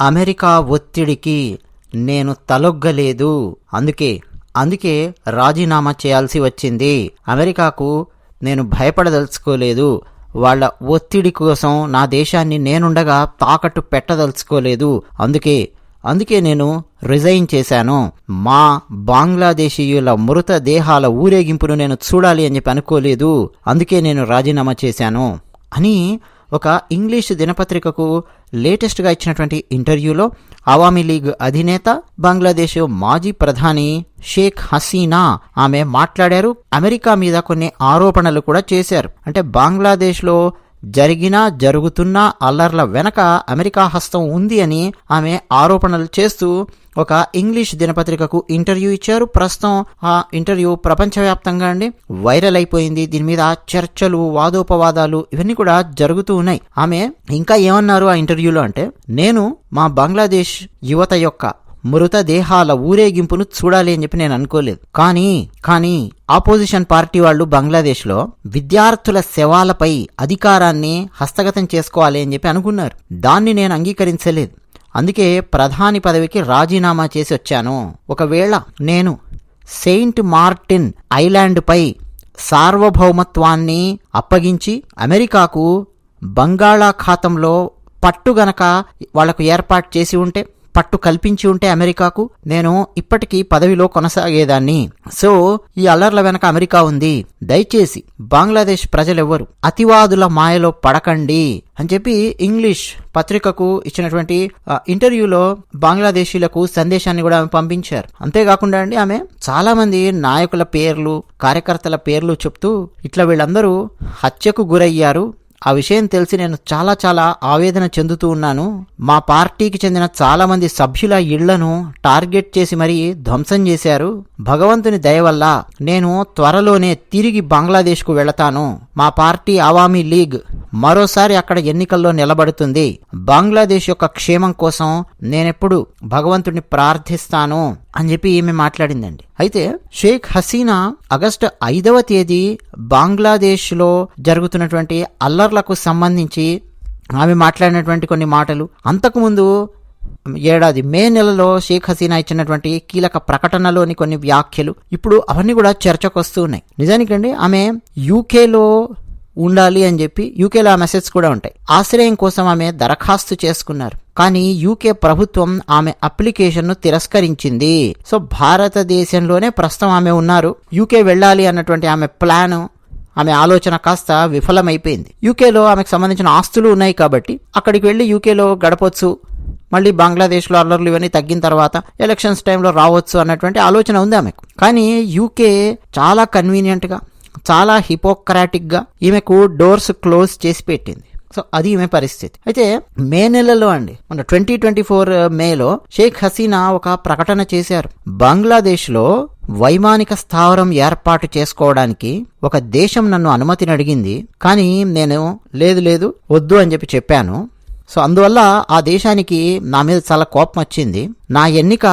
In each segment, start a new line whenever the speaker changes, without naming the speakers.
America ఒత్తిడికి నేను తలొగ్గలేదు, అందుకే రాజీనామా చేయాల్సి వచ్చింది. అమెరికాకు నేను భయపడదలుచుకోలేదు, వాళ్ళ ఒత్తిడి కోసం నా దేశాన్ని నేనుండగా తాకట్టు పెట్టదలుచుకోలేదు. అందుకే నేను రిజైన్ చేశాను. మా బంగ్లాదేశీయుల మృత దేహాల ఊరేగింపును నేను చూడాలి అని చెప్పి అనుకోలేదు, అందుకే నేను రాజీనామా చేశాను అని ఒక ఇంగ్లీష్ దినపత్రికకు లేటెస్ట్గా ఇచ్చినటువంటి ఇంటర్వ్యూలో అవామీ లీగ్ అధినేత, బంగ్లాదేశ్ మాజీ ప్రధాని షేక్ హసీనా ఆమె మాట్లాడారు. అమెరికా మీద కొన్ని ఆరోపణలు కూడా చేశారు. అంటే బంగ్లాదేశ్లో జరుగుతున్న అల్లర్ల వెనక అమెరికా హస్తం ఉంది అని ఆమె ఆరోపణలు చేస్తూ ఒక ఇంగ్లీష్ దినపత్రికకు ఇంటర్వ్యూ ఇచ్చారు. ప్రస్తుతం ఆ ఇంటర్వ్యూ ప్రపంచవ్యాప్తంగా వైరల్ అయిపోయింది. దీని మీద చర్చలు, వాదోపవాదాలు ఇవన్నీ కూడా జరుగుతూ ఉన్నాయి. ఆమె ఇంకా ఏమన్నారు ఆ ఇంటర్వ్యూలో అంటే, నేను మా బంగ్లాదేశ్ యువత యొక్క మృతదేహాల ఊరేగింపును చూడాలి అని చెప్పి నేను అనుకోలేదు. కానీ ఆపోజిషన్ పార్టీ వాళ్ళు బంగ్లాదేశ్లో విద్యార్థుల శవాలపై అధికారాన్ని హస్తగతం చేసుకోవాలి అని చెప్పి అనుకున్నారు. దాన్ని నేను అంగీకరించలేదు. అందుకే ప్రధాని పదవికి రాజీనామా చేసి వచ్చాను. ఒకవేళ నేను సెయింట్ మార్టిన్ ఐలాండ్పై సార్వభౌమత్వాన్ని అప్పగించి అమెరికాకు బంగాళాఖాతంలో పట్టు గనక వాళ్లకు ఏర్పాటు చేసి ఉంటే, పట్టు కల్పించి ఉంటే అమెరికాకు, నేను ఇప్పటికీ పదవిలో కొనసాగేదాన్ని. సో ఈ అల్లర్ల వెనక అమెరికా ఉంది. దయచేసి బంగ్లాదేశ్ ప్రజలెవ్వరు అతివాదుల మాయలో పడకండి అని చెప్పి ఇంగ్లీష్ పత్రికకు ఇచ్చినటువంటి ఇంటర్వ్యూలో బంగ్లాదేశీలకు సందేశాన్ని కూడా ఆమె పంపించారు. అంతేకాకుండా ఆమె చాలా మంది నాయకుల పేర్లు, కార్యకర్తల పేర్లు చెప్తూ ఇట్లా వీళ్ళందరూ హత్యకు గురయ్యారు, ఆ విషయం తెలిసి నేను చాలా చాలా ఆవేదన చెందుతూ ఉన్నాను. మా పార్టీకి చెందిన చాలా మంది సభ్యుల ఇళ్లను టార్గెట్ చేసి మరీ ధ్వంసం చేశారు. భగవంతుని దయ వల్ల నేను త్వరలోనే తిరిగి బంగ్లాదేశ్కు వెళతాను. మా పార్టీ అవామీ లీగ్ మరోసారి అక్కడ ఎన్నికల్లో నిలబడుతుంది. బంగ్లాదేశ్ యొక్క క్షేమం కోసం నేనెప్పుడు భగవంతుడిని ప్రార్థిస్తాను అని చెప్పి ఈమె మాట్లాడిందండి. అయితే షేక్ హసీనా ఆగస్టు 5వ తేదీ బంగ్లాదేశ్లో జరుగుతున్నటువంటి అల్లర్లకు సంబంధించి ఆమె మాట్లాడినటువంటి కొన్ని మాటలు, అంతకుముందు ఏడాది మే నెలలో షేక్ హసీనా ఇచ్చినటువంటి కీలక ప్రకటనలోని కొన్ని వ్యాఖ్యలు ఇప్పుడు అవన్నీ కూడా చర్చకు వస్తూ ఉన్నాయి. నిజానికండి ఆమె యూకేలో ఉండాలి అని చెప్పి, యూకేలో ఆ మెసేజ్ కూడా ఉంటాయి, ఆశ్రయం కోసం ఆమె దరఖాస్తు చేసుకున్నారు. కానీ యూకే ప్రభుత్వం ఆమె అప్లికేషన్ను తిరస్కరించింది. సో భారతదేశంలోనే ప్రస్తుతం ఆమె ఉన్నారు. యూకే వెళ్ళాలి అన్నటువంటి ఆమె ప్లాన్, ఆమె ఆలోచన కాస్త విఫలమైపోయింది. యూకేలో ఆమెకు సంబంధించిన ఆస్తులు ఉన్నాయి కాబట్టి అక్కడికి వెళ్ళి యూకేలో గడపొచ్చు, మళ్ళీ బంగ్లాదేశ్లో అల్లర్లు ఇవన్నీ తగ్గిన తర్వాత ఎలక్షన్స్ టైంలో రావచ్చు అన్నటువంటి ఆలోచన ఉంది ఆమెకు. కానీ యూకే చాలా కన్వీనియంట్గా, చాలా హిపోక్రాటిక్గా ఈమెకు డోర్స్ క్లోజ్ చేసి పెట్టింది. సో అది ఈమె పరిస్థితి. అయితే మే నెలలో మన 2024 మేలో షేక్ హసీనా ఒక ప్రకటన చేశారు. బంగ్లాదేశ్లో వైమానిక స్థావరం ఏర్పాటు చేసుకోవడానికి ఒక దేశం నన్ను అనుమతిని అడిగింది, కానీ నేను లేదు వద్దు అని చెప్పాను. సో అందువల్ల ఆ దేశానికి నా మీద చాలా కోపం వచ్చింది. నా ఎన్నిక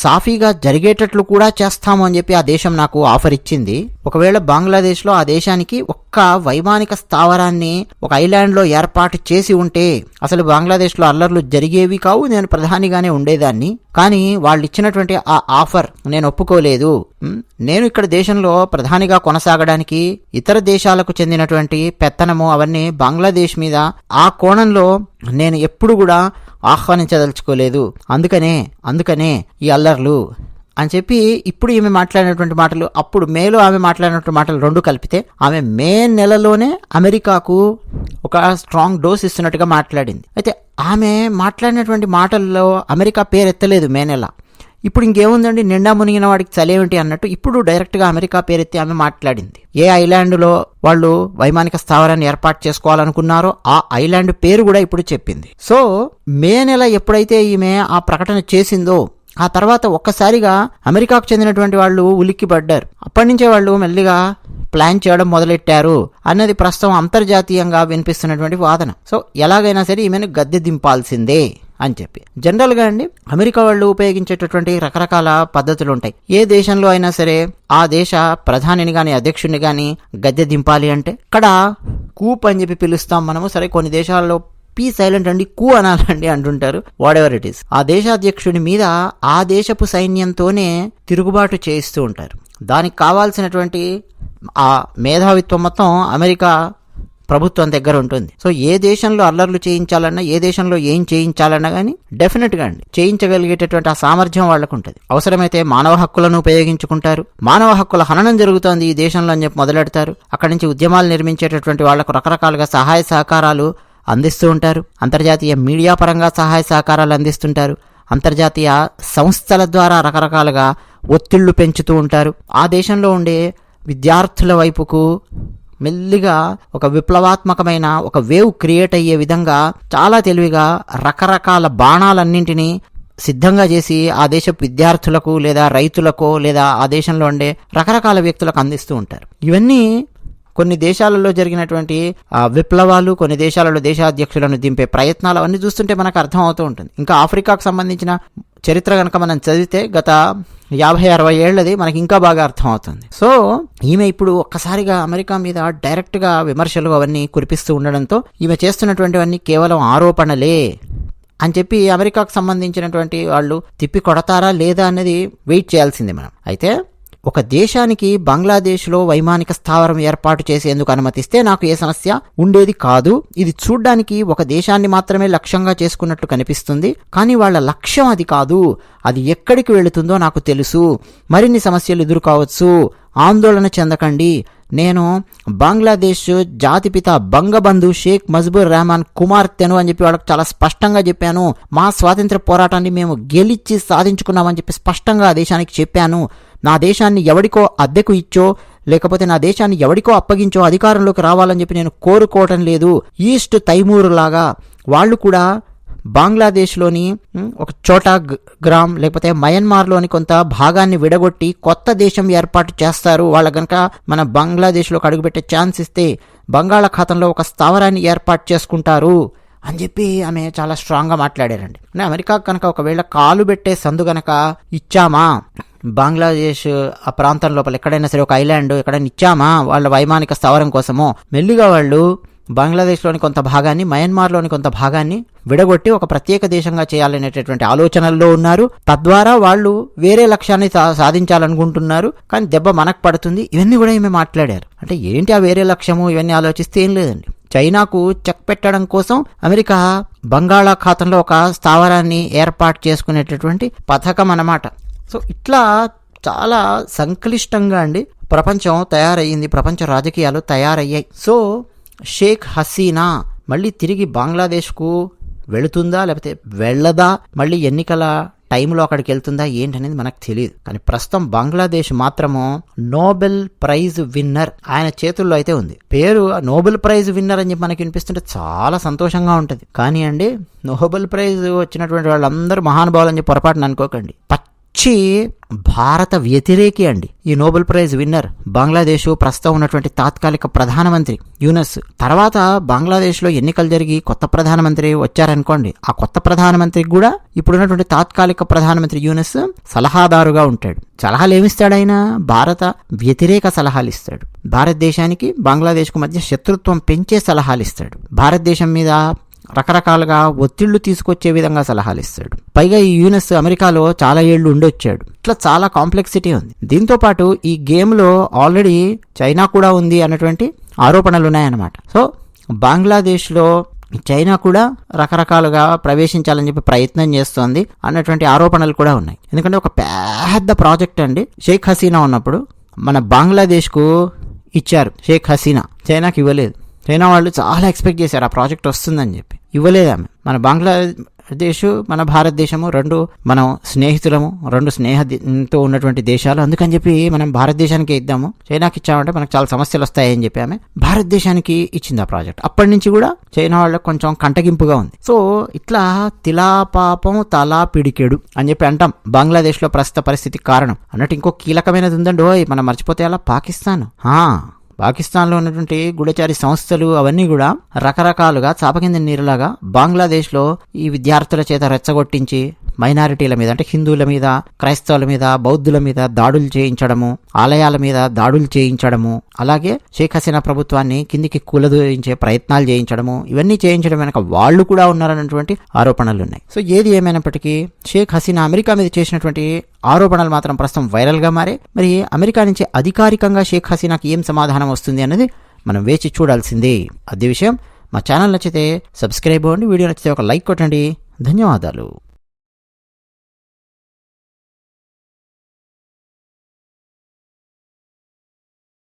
సాఫీగా జరిగేటట్లు కూడా చేస్తాము అని చెప్పి ఆ దేశం నాకు ఆఫర్ ఇచ్చింది. ఒకవేళ బంగ్లాదేశ్లో ఆ దేశానికి ఒక్క వైమానిక స్థావరాన్ని ఒక ఐలాండ్లో ఏర్పాటు చేసి ఉంటే అసలు బంగ్లాదేశ్లో అల్లర్లు జరిగేవి కావు, నేను ప్రధానిగానే ఉండేదాన్ని. కానీ వాళ్ళు ఇచ్చినటువంటి ఆ ఆఫర్ నేను ఒప్పుకోలేదు. నేను ఇక్కడ దేశంలో ప్రధానిగా కొనసాగడానికి ఇతర దేశాలకు చెందినటువంటి పెత్తనము అవన్నీ బంగ్లాదేశ్ మీద ఆ కోణంలో నేను ఎప్పుడు కూడా ఆహ్వానించదలుచుకోలేదు. అందుకనే ఈ అల్లర్లు అని చెప్పి ఇప్పుడు ఈమె మాట్లాడినటువంటి మాటలు, అప్పుడు మేలో ఆమె మాట్లాడినటువంటి మాటలు రెండు కలిపితే ఆమె మే నెలలోనే అమెరికాకు ఒక స్ట్రాంగ్ డోస్ ఇస్తున్నట్టుగా మాట్లాడింది. అయితే ఆమె మాట్లాడినటువంటి మాటల్లో అమెరికా పేరు ఎత్తలేదు మే నెల. ఇప్పుడు ఇంకేముందండి, నిండా మునిగిన వాడికి చలేమిటి అన్నట్టు ఇప్పుడు డైరెక్ట్గా అమెరికా పేరెత్తి ఆమె మాట్లాడింది. ఏ ఐలాండ్లో వాళ్ళు వైమానిక స్థావరాన్ని ఏర్పాటు చేసుకోవాలనుకున్నారో ఆ ఐలాండ్ పేరు కూడా ఇప్పుడు చెప్పింది. సో మే నెల ఎప్పుడైతే ఈమె ఆ ప్రకటన చేసిందో ఆ తర్వాత ఒక్కసారిగా అమెరికాకు చెందినటువంటి వాళ్ళు ఉలిక్కిపడ్డారు. అప్పటి నుంచే వాళ్ళు మెల్లిగా ప్లాన్ చేయడం మొదలెట్టారు అన్నది ప్రస్తుతం అంతర్జాతీయంగా వినిపిస్తున్నటువంటి వాదన. సో ఎలాగైనా సరే ఈమెను గద్దె దింపాల్సిందే అని చెప్పి జనరల్గా అమెరికా వాళ్ళు ఉపయోగించేటటువంటి రకరకాల పద్ధతులు ఉంటాయి. ఏ దేశంలో అయినా సరే ఆ దేశ ప్రధానిని కానీ అధ్యక్షుడిని కానీ గద్దె దింపాలి అంటే ఇక్కడ కూప్ అని చెప్పి పిలుస్తాం మనము. సరే కొన్ని దేశాల్లో పీ సైలెంట్ అండి, కూ అనాలండి అంటుంటారు. What ever it is. ఆ దేశాధ్యక్షుడి మీద ఆ దేశపు సైన్యంతోనే తిరుగుబాటు చేయిస్తూ ఉంటారు. దానికి కావాల్సినటువంటి ఆ మేధావిత్వం మొత్తం అమెరికా ప్రభుత్వం దగ్గర ఉంటుంది. సో ఏ దేశంలో అల్లర్లు చేయించాలన్నా, ఏ దేశంలో ఏం చేయించాలన్నా కానీ డెఫినెట్గా అండి చేయించగలిగేటటువంటి ఆ సామర్థ్యం వాళ్ళకు ఉంటుంది. అవసరమైతే మానవ హక్కులను ఉపయోగించుకుంటారు. మానవ హక్కుల హననం జరుగుతోంది ఈ దేశంలో అని చెప్పి మొదలెడతారు. అక్కడి నుంచి ఉద్యమాలు నిర్మించేటటువంటి వాళ్లకు రకరకాలుగా సహాయ సహకారాలు అందిస్తూ ఉంటారు. అంతర్జాతీయ మీడియా పరంగా సహాయ సహకారాలు అందిస్తుంటారు. అంతర్జాతీయ సంస్థల ద్వారా రకరకాలుగా ఒత్తిళ్లు పెంచుతూ ఉంటారు. ఆ దేశంలో ఉండే విద్యార్థుల వైపుకు మెల్లిగా ఒక విప్లవాత్మకమైన ఒక వేవ్ క్రియేట్ అయ్యే విధంగా చాలా తెలివిగా రకరకాల బాణాలన్నింటినీ సిద్ధంగా చేసి ఆ దేశపు విద్యార్థులకు లేదా రైతులకు లేదా ఆ దేశంలో ఉండే రకరకాల వ్యక్తులకు అందిస్తూ ఉంటారు. ఇవన్నీ కొన్ని దేశాలలో జరిగినటువంటి విప్లవాలు, కొన్ని దేశాలలో దేశాధ్యక్షులను దింపే ప్రయత్నాలు అవన్నీ చూస్తుంటే మనకు అర్థం అవుతూ ఉంటుంది. ఇంకా ఆఫ్రికాకు సంబంధించిన చరిత్ర కనుక మనం చదివితే గత 50-60 ఏళ్లది మనకి ఇంకా బాగా అర్థం అవుతుంది. సో ఈమె ఇప్పుడు ఒక్కసారిగా అమెరికా మీద డైరెక్ట్గా విమర్శలు అవన్నీ కురిపిస్తూ ఉండడంతో ఈమె చేస్తున్నటువంటివన్నీ కేవలం ఆరోపణలే అని చెప్పి అమెరికాకు సంబంధించినటువంటి వాళ్ళు తిప్పి కొడతారా లేదా అనేది వెయిట్ చేయాల్సిందే మనం. అయితే ఒక దేశానికి బంగ్లాదేశ్లో వైమానిక స్థావరం ఏర్పాటు చేసేందుకు అనుమతిస్తే నాకు ఏ సమస్య ఉండేది కాదు. ఇది చూడ్డానికి ఒక దేశాన్ని మాత్రమే లక్ష్యంగా చేసుకున్నట్లు కనిపిస్తుంది, కానీ వాళ్ళ లక్ష్యం అది కాదు. అది ఎక్కడికి వెళుతుందో నాకు తెలుసు. మరిన్ని సమస్యలు ఎదుర్కోవచ్చు, ఆందోళన చెందకండి. నేను బంగ్లాదేశ్ జాతిపిత బంగబంధు షేక్ ముజిబుర్ రెహమాన్ కుమార్తెను అని చెప్పి వాళ్ళకి చాలా స్పష్టంగా చెప్పాను. మా స్వాతంత్ర పోరాటాన్ని మేము గెలిచి సాధించుకున్నామని చెప్పి స్పష్టంగా ఆ దేశానికి చెప్పాను. నా దేశాన్ని ఎవడికో అద్దెకు ఇచ్చో లేకపోతే నా దేశాన్ని ఎవడికో అప్పగించో అధికారంలోకి రావాలని చెప్పి నేను కోరుకోవటం లేదు. ఈస్ట్ తైమూర్ లాగా వాళ్ళు కూడా బంగ్లాదేశ్లోని ఒక చోటా గ్రామ్ లేకపోతే మయన్మార్లోని కొంత భాగాన్ని విడగొట్టి కొత్త దేశం ఏర్పాటు చేస్తారు. వాళ్ళ గనక మన బంగ్లాదేశ్లోకి అడుగుపెట్టే ఛాన్స్ ఇస్తే బంగాళాఖాతంలో ఒక స్థావరాన్ని ఏర్పాటు చేసుకుంటారు అని చెప్పి ఆమె చాలా స్ట్రాంగ్గా మాట్లాడారండి. అంటే అమెరికా కనుక ఒకవేళ కాలు పెట్టే సందు గనక ఇచ్చామా, బంగ్లాదేశ్ ఆ ప్రాంతం లోపల ఎక్కడైనా సరే ఒక ఐలాండ్ ఎక్కడైనా ఇచ్చామా వాళ్ళ వైమానిక స్థావరం కోసమో, మెల్లిగా వాళ్ళు బంగ్లాదేశ్లోని కొంత భాగాన్ని మయన్మార్లోని కొంత భాగాన్ని విడగొట్టి ఒక ప్రత్యేక దేశంగా చేయాలనేటటువంటి ఆలోచనల్లో ఉన్నారు. తద్వారా వాళ్ళు వేరే లక్ష్యాన్ని సాధించాలనుకుంటున్నారు, కానీ దెబ్బ మనకు పడుతుంది. ఇవన్నీ కూడా ఈమె మాట్లాడారు. అంటే ఏంటి ఆ వేరే లక్ష్యము, ఇవన్నీ ఆలోచిస్తే ఏం లేదండి. చైనాకు చెక్ పెట్టడం కోసం అమెరికా బంగాళాఖాతంలో ఒక స్థావరాన్ని ఏర్పాటు చేసుకునేటటువంటి పథకం అన్నమాట. సో ఇట్లా చాలా సంక్లిష్టంగా అండి ప్రపంచం తయారయ్యింది, ప్రపంచ రాజకీయాలు తయారయ్యాయి. సో షేక్ హసీనా మళ్ళీ తిరిగి బంగ్లాదేశ్కు వెళుతుందా లేకపోతే వెళ్ళదా, మళ్ళీ ఎన్నికల టైంలో అక్కడికి వెళ్తుందా ఏంటనేది మనకు తెలియదు. కానీ ప్రస్తుతం బంగ్లాదేశ్ మాత్రము నోబెల్ ప్రైజ్ విన్నర్ ఆయన చేతుల్లో అయితే ఉంది. పేరు నోబెల్ ప్రైజ్ విన్నర్ అని చెప్పి మనకి వినిపిస్తుంటే చాలా సంతోషంగా ఉంటుంది. కానీ అండి నోబెల్ ప్రైజ్ వచ్చినటువంటి వాళ్ళందరూ మహానుభావులు అని చెప్పి పొరపాటున అనుకోకండి. పచ్చి భారత వ్యతిరేకి అండి ఈ నోబెల్ ప్రైజ్ విన్నర్. బంగ్లాదేశ్ ప్రస్తుతం ఉన్నటువంటి తాత్కాలిక ప్రధానమంత్రి యూనస్. తర్వాత బంగ్లాదేశ్లో ఎన్నికలు జరిగి కొత్త ప్రధానమంత్రి వచ్చారనుకోండి, ఆ కొత్త ప్రధానమంత్రికి కూడా ఇప్పుడున్నటువంటి తాత్కాలిక ప్రధానమంత్రి యూనస్ సలహాదారుగా ఉంటాడు. సలహాలు ఏమిస్తాడు ఆయన? భారత వ్యతిరేక సలహాలు ఇస్తాడు. భారతదేశానికి బంగ్లాదేశ్కు మధ్య శత్రుత్వం పెంచే సలహాలు ఇస్తాడు. భారతదేశం మీద రకరకాలుగా ఒత్తిళ్లు తీసుకొచ్చే విధంగా సలహాలు ఇస్తాడు. పైగా ఈ యూనస్ అమెరికాలో చాలా ఏళ్లు ఉండొచ్చాడు. ఇట్లా చాలా కాంప్లెక్సిటీ ఉంది. దీంతో పాటు ఈ గేమ్లో ఆల్రెడీ చైనా కూడా ఉంది అన్నటువంటి ఆరోపణలు ఉన్నాయన్నమాట. సో బంగ్లాదేశ్లో చైనా కూడా రకరకాలుగా ప్రవేశించాలని చెప్పి ప్రయత్నం చేస్తోంది అన్నటువంటి ఆరోపణలు కూడా ఉన్నాయి. ఎందుకంటే ఒక పెద్ద ప్రాజెక్ట్ అండి షేక్ హసీనా ఉన్నప్పుడు మన బంగ్లాదేశ్కు ఇచ్చారు. షేక్ హసీనా చైనాకి ఇవ్వలేదు. చైనా వాళ్ళు చాలా ఎక్స్పెక్ట్ చేశారు ఆ ప్రాజెక్ట్ వస్తుందని చెప్పి, ఇవ్వలేదు ఆమె. మన బంగ్లాదేశ్ మన భారతదేశము రెండు మనం స్నేహితులము, రెండు స్నేహంతో ఉన్నటువంటి దేశాలు. అందుకని చెప్పి మనం భారతదేశానికి ఇద్దాము, చైనాకి ఇచ్చామంటే మనకు చాలా సమస్యలు వస్తాయని చెప్పి ఆమె భారతదేశానికి ఇచ్చింది ఆ ప్రాజెక్ట్. అప్పటి నుంచి కూడా చైనా వాళ్ళకి కొంచెం కంటగింపుగా ఉంది. సో ఇట్లా తిలా పాపం తలా పిడికెడు అని చెప్పి అంటాం బంగ్లాదేశ్లో ప్రస్తుత పరిస్థితికి కారణం అన్నట్టు. ఇంకో కీలకమైనది ఉందండి, మనం మర్చిపోతే అలా పాకిస్తాన్లో ఉన్నటువంటి గూఢచారి సంస్థలు అవన్నీ కూడా రకరకాలుగా చాప కింద నీరులాగా బంగ్లాదేశ్లో ఈ విద్యార్థుల చేత రెచ్చగొట్టించి మైనారిటీల మీద అంటే హిందువుల మీద, క్రైస్తవుల మీద, బౌద్ధుల మీద దాడులు చేయించడము, ఆలయాల మీద దాడులు చేయించడము, అలాగే షేక్ హసీనా ప్రభుత్వాన్ని కిందికి కూలదోయించే ప్రయత్నాలు చేయించడము, ఇవన్నీ చేయించడం వెనక వాళ్ళు కూడా ఉన్నారన్నటువంటి ఆరోపణలు ఉన్నాయి. సో ఏది ఏమైనప్పటికీ షేక్ హసీనా అమెరికా మీద చేసినటువంటి ఆరోపణలు మాత్రం ప్రస్తుతం వైరల్గా మారే. మరి అమెరికా నుంచి అధికారికంగా షేక్ హసీనాకి ఏం సమాధానం వస్తుంది అన్నది మనం వేచి చూడాల్సిందే. అదే విషయం. మా ఛానల్ నచ్చితే సబ్స్క్రైబ్ అవ్వండి, వీడియో నచ్చితే ఒక లైక్ కొట్టండి. ధన్యవాదాలు.